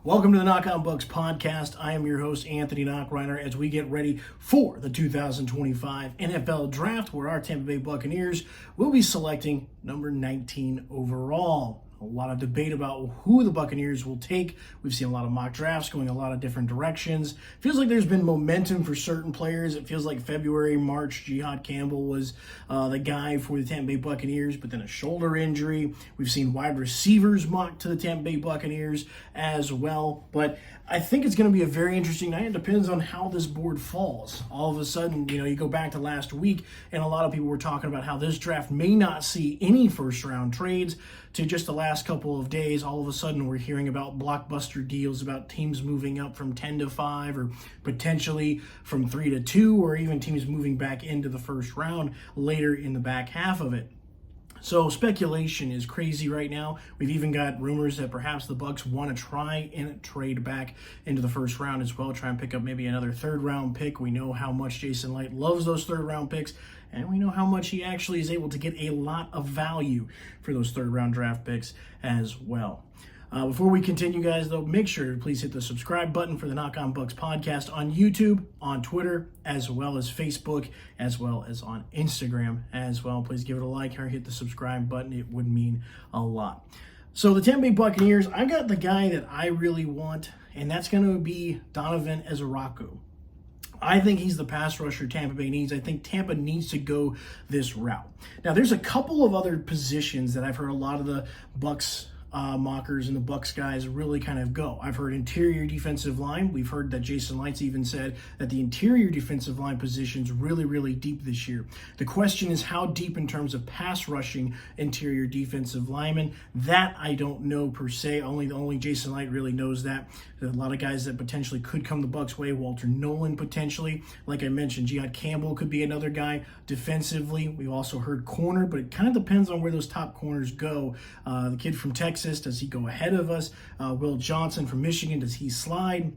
Welcome to the Knock On Bucs podcast. I am your host, Anthony Knockreiner, as we get ready for the 2025 NFL Draft, where our Tampa Bay Buccaneers will be selecting number 19 overall. A lot of debate about who the Buccaneers will take. We've seen a lot of mock drafts going a lot of different directions. Feels like there's been momentum for certain players. It feels like February, March, Jihad Campbell was the guy for the Tampa Bay Buccaneers, but then a shoulder injury. We've seen wide receivers mocked to the Tampa Bay Buccaneers as well. But I think it's going to be a very interesting night. It depends on how this board falls. All of a sudden, you go back to last week, and a lot of people were talking about how this draft may not see any first-round trades. To just the last couple of days, all of a sudden we're hearing about blockbuster deals, about teams moving up from 10 to 5 or potentially from 3 to 2, or even teams moving back into the first round later in the back half of it. So speculation is crazy right now. We've even got rumors that perhaps the Bucs want to try and trade back into the first round as well, try and pick up maybe another third-round pick. We know how much Jason Licht loves those third-round picks, and we know how much he actually is able to get a lot of value for those third-round draft picks as well. Before we continue, guys, though, make sure to please hit the subscribe button for the Knock On Bucs podcast on YouTube, on Twitter, as well as Facebook, as well as on Instagram as well. Please give it a like or hit the subscribe button. It would mean a lot. So the Tampa Bay Buccaneers, I got the guy that I really want, and that's going to be Donovan Ezeiruaku. I think he's the pass rusher Tampa Bay needs. I think Tampa needs to go this route. Now, there's a couple of other positions that I've heard a lot of the Bucs mockers and the Bucs guys really kind of go. I've heard interior defensive line. We've heard that Jason Licht even said that the interior defensive line position's really, really deep this year. The question is how deep in terms of pass rushing interior defensive linemen. That I don't know per se. Only Jason Licht really knows that. There's a lot of guys that potentially could come the Bucs' way. Walter Nolan potentially. Like I mentioned, Jihad Campbell could be another guy defensively. We've also heard corner, but it kind of depends on where those top corners go. The kid from Texas, does he go ahead of us? Will Johnson from Michigan, does he slide?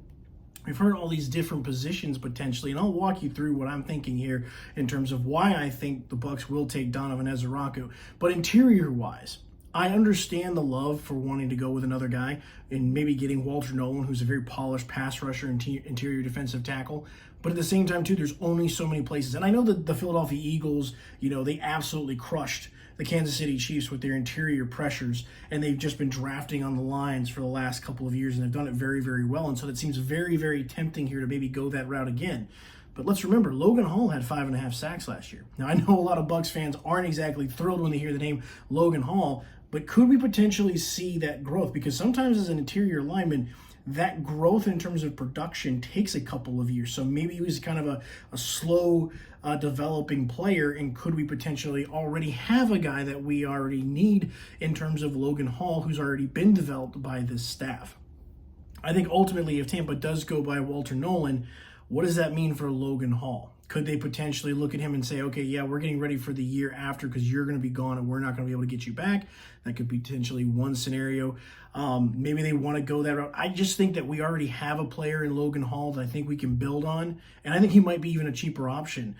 We've heard all these different positions potentially, and I'll walk you through what I'm thinking here in terms of why I think the Bucs will take Donovan Ezeiruaku. But interior-wise, I understand the love for wanting to go with another guy and maybe getting Walter Nolan, who's a very polished pass rusher, interior defensive tackle. But at the same time, too, there's only so many places. And I know that the Philadelphia Eagles, they absolutely crushed the Kansas City Chiefs with their interior pressures, and they've just been drafting on the lines for the last couple of years, and they've done it very, very well. And so it seems very, very tempting here to maybe go that route again. But let's remember, Logan Hall had 5.5 sacks last year. Now, I know a lot of Bucs fans aren't exactly thrilled when they hear the name Logan Hall, but could we potentially see that growth? Because sometimes as an interior lineman, that growth in terms of production takes a couple of years. So maybe he was kind of a slow developing player, and could we potentially already have a guy that we already need in terms of Logan Hall, who's already been developed by this staff? I think ultimately if Tampa does go by Walter Nolan, what does that mean for Logan Hall? Could they potentially look at him and say, okay, yeah, we're getting ready for the year after because you're going to be gone and we're not going to be able to get you back? That could be potentially one scenario. Maybe they want to go that route. I just think that we already have a player in Logan Hall that I think we can build on. And I think he might be even a cheaper option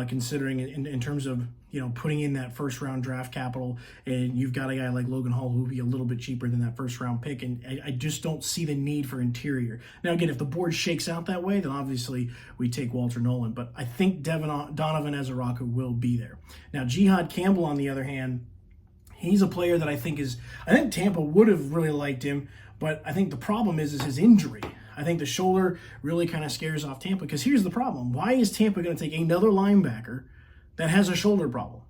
considering in terms of, putting in that first round draft capital. And you've got a guy like Logan Hall who would be a little bit cheaper than that first round pick. And I just don't see the need for interior. Now, again, if the board shakes out that way, then obviously we take Walter Nolan. But I think Donovan Ezeiruaku will be there. Now, Jihad Campbell, on the other hand, he's a player that I think Tampa would have really liked him, but I think the problem is his injury. I think the shoulder really kind of scares off Tampa, because here's the problem. Why is Tampa going to take another linebacker that has a shoulder problem?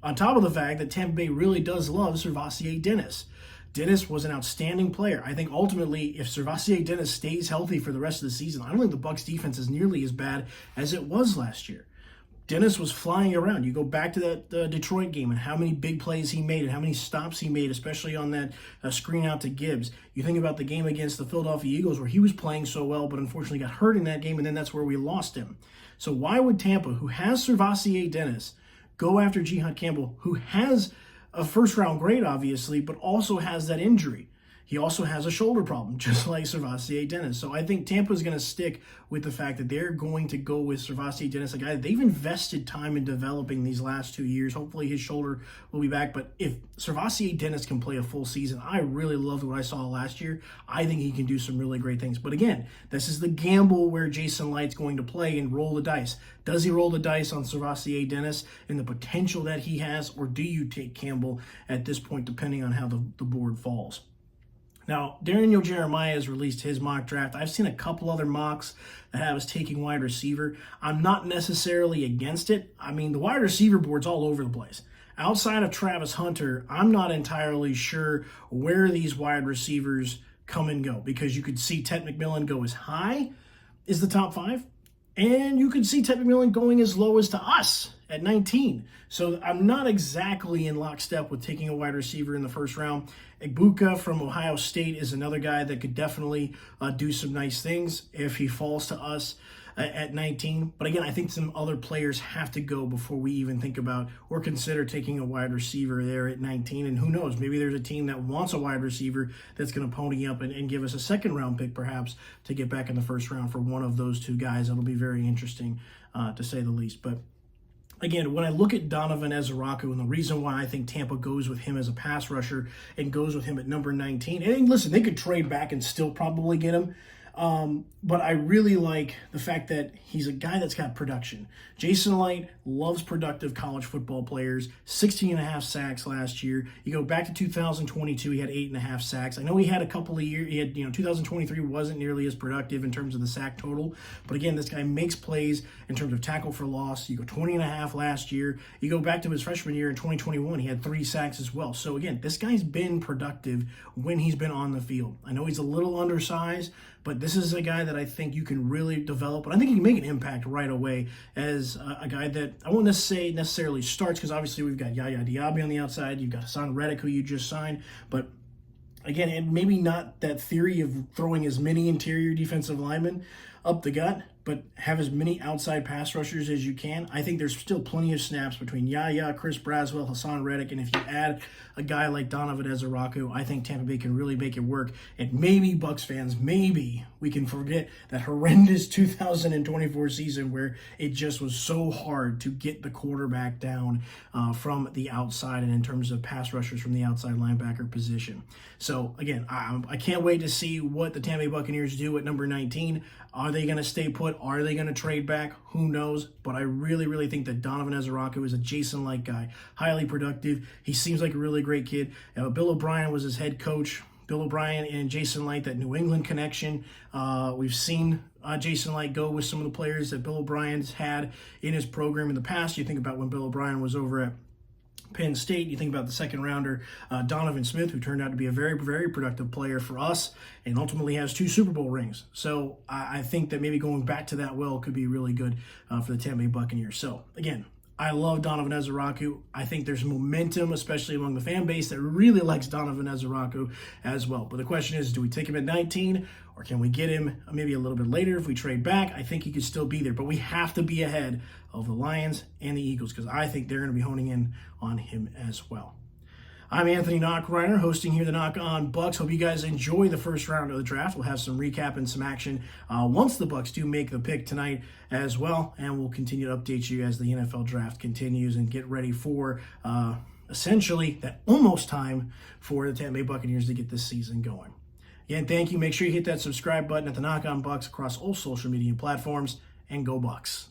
On top of the fact that Tampa Bay really does love Servassier Dennis. Dennis was an outstanding player. I think ultimately, if Servassier Dennis stays healthy for the rest of the season, I don't think the Bucs defense is nearly as bad as it was last year. Dennis was flying around. You go back to that Detroit game and how many big plays he made and how many stops he made, especially on that screen out to Gibbs. You think about the game against the Philadelphia Eagles where he was playing so well, but unfortunately got hurt in that game, and then that's where we lost him. So why would Tampa, who has Servassier Dennis, go after Jihad Campbell, who has a first-round grade, obviously, but also has that injury? he also has a shoulder problem, just like Servassier Dennis. So I think Tampa's going to stick with the fact that they're going to go with Servassier Dennis, a guy they've invested time in developing these last 2 years. Hopefully his shoulder will be back. But if Servassier Dennis can play a full season, I really loved what I saw last year. I think he can do some really great things. But again, this is the gamble where Jason Licht's going to play and roll the dice. Does he roll the dice on Servassier Dennis and the potential that he has, or do you take Campbell at this point, depending on how the board falls? Now, Daniel Jeremiah has released his mock draft. I've seen a couple other mocks that have us taking wide receiver. I'm not necessarily against it. I mean, the wide receiver board's all over the place. Outside of Travis Hunter, I'm not entirely sure where these wide receivers come and go, because you could see Ted McMillan go as high as the top 5, and you could see Ted McMillan going as low as to us at 19. So I'm not exactly in lockstep with taking a wide receiver in the first round. Egbuka from Ohio State is another guy that could definitely do some nice things if he falls to us at 19. But again, I think some other players have to go before we even think about or consider taking a wide receiver there at 19. And who knows, maybe there's a team that wants a wide receiver that's going to pony up and give us a second round pick perhaps to get back in the first round for one of those two guys. That'll be very interesting to say the least. But again, when I look at Donovan Ezaraku and the reason why I think Tampa goes with him as a pass rusher and goes with him at number 19, and listen, they could trade back and still probably get him. But I really like the fact that he's a guy that's got production. Jason Licht loves productive college football players. 16.5 sacks last year. You go back to 2022, he had 8.5 sacks. I know he had a couple of years. He had, 2023 wasn't nearly as productive in terms of the sack total. But again, this guy makes plays in terms of tackle for loss. You go 20.5 last year. You go back to his freshman year in 2021, he had 3 sacks as well. So again, this guy's been productive when he's been on the field. I know he's a little undersized, but this is a guy that I think you can really develop. And I think he can make an impact right away as a guy that I won't say necessarily starts, because obviously we've got Yaya Diaby on the outside. You've got Hassan Reddick, who you just signed. But again, and maybe not that theory of throwing as many interior defensive linemen up the gut, but have as many outside pass rushers as you can. I think there's still plenty of snaps between Yaya, Chris Braswell, Hassan Reddick, and if you add a guy like Donovan Ezaraku, I think Tampa Bay can really make it work. And maybe, Bucs fans, maybe we can forget that horrendous 2024 season where it just was so hard to get the quarterback down from the outside and in terms of pass rushers from the outside linebacker position. So again, I can't wait to see what the Tampa Bay Buccaneers do at number 19. Are they going to stay put? Are they going to trade back? Who knows? But I really, really think that Donovan Ezaraku is a Jason Licht guy. Highly productive. He seems like a really great kid. Bill O'Brien was his head coach. Bill O'Brien and Jason Licht, that New England connection. We've seen Jason Licht go with some of the players that Bill O'Brien's had in his program in the past. You think about when Bill O'Brien was over at Penn State. You think about the second rounder, Donovan Smith, who turned out to be a very, very productive player for us and ultimately has 2 Super Bowl rings. So I think that maybe going back to that well could be really good for the Tampa Bay Buccaneers. So again, I love Donovan Ezaraku. I think there's momentum, especially among the fan base that really likes Donovan Ezaraku as well. But the question is, do we take him at 19 or can we get him maybe a little bit later if we trade back? I think he could still be there, but we have to be ahead of the Lions and the Eagles because I think they're going to be honing in on him as well. I'm Anthony Knockreiner, hosting here the Knock on Bucs. Hope you guys enjoy the first round of the draft. We'll have some recap and some action once the Bucs do make the pick tonight as well, and we'll continue to update you as the NFL draft continues and get ready for essentially that almost time for the Tampa Bay Buccaneers to get this season going. Again, thank you. Make sure you hit that subscribe button at the Knock on Bucs across all social media platforms, and go Bucs.